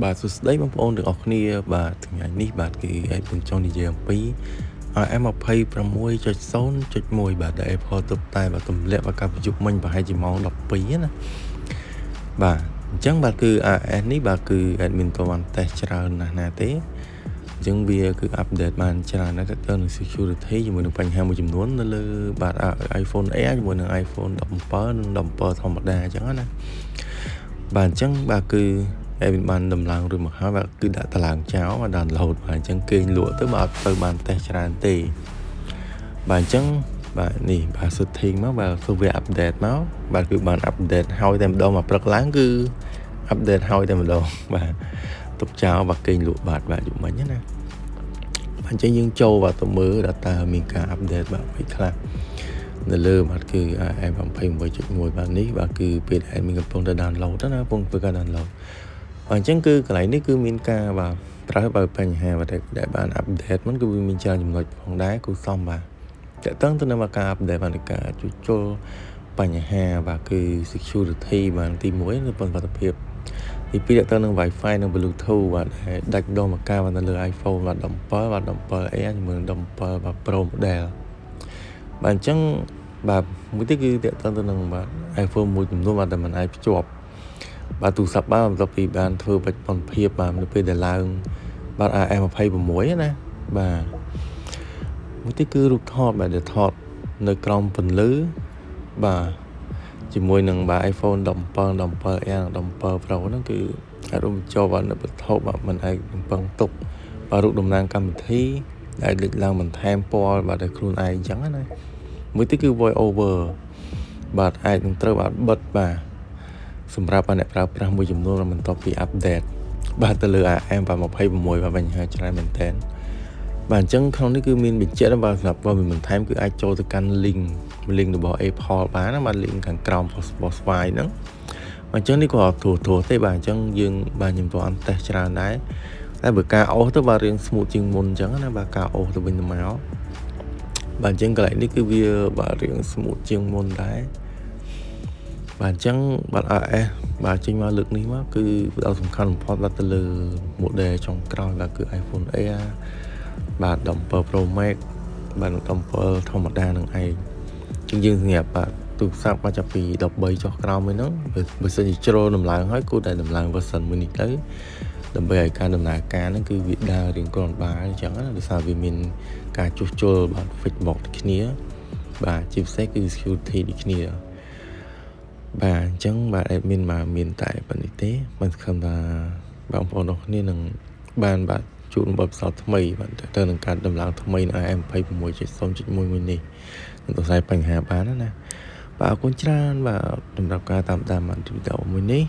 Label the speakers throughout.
Speaker 1: បាទសួស្តីបងប្អូនទាំងអស់គ្នាបាទថ្ងៃនេះបាទគឺខ្ញុំចង់និយាយអំពី RM26.0.1 បាទដែល Apple ទើបតែបាទទម្លាក់បកាប្រយុទ្ធមិញប្រហែលជាម៉ោង 12 ណាបាទអញ្ចឹងបាទគឺ RS នេះបាទគឺ admin តបានតេស្តច្រើនណាស់ណាទេអញ្ចឹងវាគឺ update បានច្រើនណាស់ទៅនឹង security ជាមួយនឹងបញ្ហាមួយចំនួននៅលើបាទ iPhone Air ជាមួយនឹង iPhone 17 និង17ធម្មតាអញ្ចឹងណាបាទអញ្ចឹងបាទគឺបានដំឡើងរួចមកហើយបាទគឺដាក់តឡើងចោលបាទ download បាទអញ្ចឹងគេងលក់ទៅបាទអត់ទៅបានតេស្តច្រើនទេបាទអញ្ចឹងបាទនេះបាទ setting មកបាទគឺវា update មកបាទគឺបាន update ហើយតែម្ដងមកព្រឹកឡើងគឺ update ហើយតែម្ដងបាទទុកចោលបាទគេងលក់បាទយប់មិញណាបាទអញ្ចឹងយើងចូលបាទទៅមើលតើមានការ update បាទអ្វីខ្លះនៅលើបាទគឺ M26.1 បាទនេះបាទគឺពេល admin កំពុងតែ download ណាកំពុងធ្វើការ download អញ្ចឹងគឺកន្លែងនេះគឺមានការបាទប្រើបើបញ្ហាបាទដែលបាន update มันគឺវាមានច្រើនចំណុចផងដែរគូសំបាទតើតើទៅនឹងការ update បានការជួសជុលបញ្ហាបាទគឺ security បាទទី1គឺសុវត្ថិភាពទី2តើទៅនឹង Wi-Fi និង Bluetooth បាទដាច់ដងមកការបាទនៅលើ iPhone បាទ17បាទ 17Air ជាមួយនឹង17បាទ Pro model បាទអញ្ចឹងបាទមួយទៀតគឺតើទៅនឹងបាទ iPhone មួយចំនួនបាទដែលមិនអាចភ្ជាប់បាទទូរស័ព្ទបាទបន្ទាប់ពីបានធ្វើបច្ចុប្បន្នភាពបាទនៅពេលដែលឡើងបាទ RM26 ណាបាទមួយទៀតគឺរូបថតបាទដែលថតនៅក្រោមពន្លឺបាទជាមួយនឹងបាទ iPhone 17 17Air និង17 Pro ហ្នឹងគឺអាចរួមបញ្ចូលបាទនៅវត្ថុបាទមិនអាចពឹងទុកបាទរូបតំណាងកម្មវិធីដែលលេចឡើងបន្ថែមពណ៌បាទដែលខ្លួនឯងអញ្ចឹងណាមួយទៀតគឺ voice over បាទអាចនឹងត្រូវបាទបិទបាទសម្រាប់អ្នកប្រើប្រាស់មួយចំនួនបន្ទាប់ពី update បាទទៅលើ AM26 បាទបញ្ហាច្រើនមែនតើបាទអញ្ចឹងក្នុងនេះគឺមានបញ្ជាក់បាទសម្រាប់ព័ត៌មានបន្ថែមគឺអាចចូលទៅកាន់ link របស់ Apple បានណាបាទ link ខាងក្រោម Spotify ហ្នឹងបាទអញ្ចឹងនេះក៏អត់ធូរទេបាទអញ្ចឹងយើងបាទខ្ញុំក៏អត់តេស្តច្រើនដែរតែបើការអូសទៅបាទរៀង smooth ជាងមុនអញ្ចឹងណាបាទការអូសទៅវិញទៅមកបាទអញ្ចឹងកន្លែងនេះគឺវាបាទរៀង smooth ជាងមុនដែរបាទអញ្ចឹងបាទ RS បាទចេញមកលើកនេះមកគឺដល់សំខាន់បំផុតបាទទៅលើ model ចុងក្រោយបាទគឺ iPhone Air បាទ17 Pro Max បាទ17ធម្មតានឹងឯងជាងយើងសម្រាប់បាទទូរស័ព្ទមកចាប់ពី13ចុះក្រោមហ្នឹងបើសិនជាជ្រុលដំឡើងហើយគួរតែដំឡើង version មួយនេះទៅដើម្បីឲ្យការដំណើរការហ្នឹងគឺវាដើររៀងគ្រាន់បើអញ្ចឹងណាដោយសារវាមានការជួសជុលបាទ fix box គ្នាបាទជាពិសេសគឺ security ដូចគ្នាបាទអញ្ចឹងបាទ admin មកមានតែប៉ុណ្្នេះទេមិនសង្ឃឹមថាបងប្អូនអរគ្នានឹងបានបាទជួបបទពិសោធន៍ថ្មីបាទទៅនឹងការដំឡើងថ្មីនៅ AM26.0.1 មួយនេះនឹងដោះស្រាយបញ្ហាបានណាបាទអរគុណច្រើនបាទសម្រាប់ការតាមដានវីដេអូមួយនេះ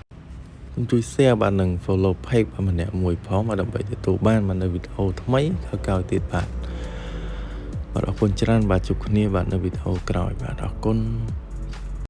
Speaker 1: សូមជួយ share បាទនិង follow page របស់ម្នាក់មួយផងបាទដើម្បីទទួលបាននៅវីដេអូថ្មីក្រោយៗទៀតបាទអរគុណច្រើនបាទជួបគ្នាបាទនៅវីដេអូក្រោយបាទអរគុណ